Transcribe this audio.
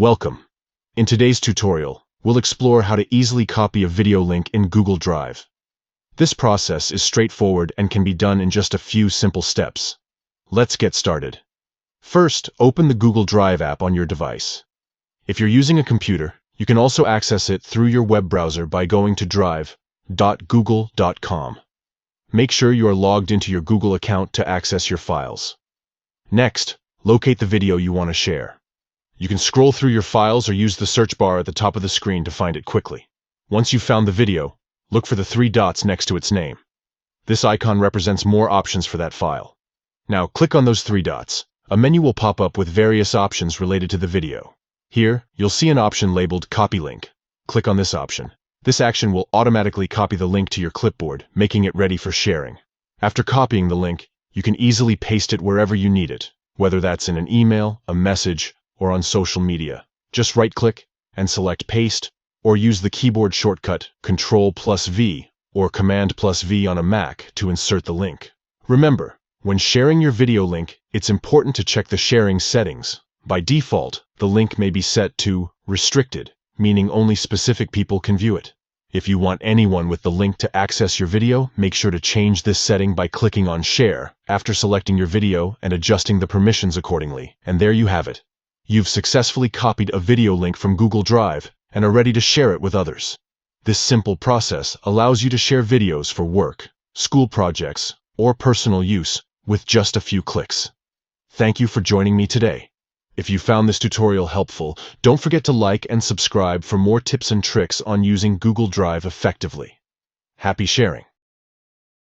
Welcome. In today's tutorial, we'll explore how to easily copy a video link in Google Drive. This process is straightforward and can be done in just a few simple steps. Let's get started. First, open the Google Drive app on your device. If you're using a computer, you can also access it through your web browser by going to drive.google.com. Make sure you are logged into your Google account to access your files. Next, locate the video you want to share. You can scroll through your files or use the search bar at the top of the screen to find it quickly. Once you've found the video, look for the 3 dots next to its name. This icon represents more options for that file. Now click on those 3 dots. A menu will pop up with various options related to the video. Here, you'll see an option labeled Copy Link. Click on this option. This action will automatically copy the link to your clipboard, making it ready for sharing. After copying the link, you can easily paste it wherever you need it, whether that's in an email, a message, or on social media. Just right-click and select Paste, or use the keyboard shortcut Ctrl+V or Command+V on a Mac to insert the link. Remember, when sharing your video link, it's important to check the sharing settings. By default, the link may be set to Restricted, meaning only specific people can view it. If you want anyone with the link to access your video, make sure to change this setting by clicking on Share after selecting your video and adjusting the permissions accordingly. And there you have it. You've successfully copied a video link from Google Drive and are ready to share it with others. This simple process allows you to share videos for work, school projects, or personal use with just a few clicks. Thank you for joining me today. If you found this tutorial helpful, don't forget to like and subscribe for more tips and tricks on using Google Drive effectively. Happy sharing!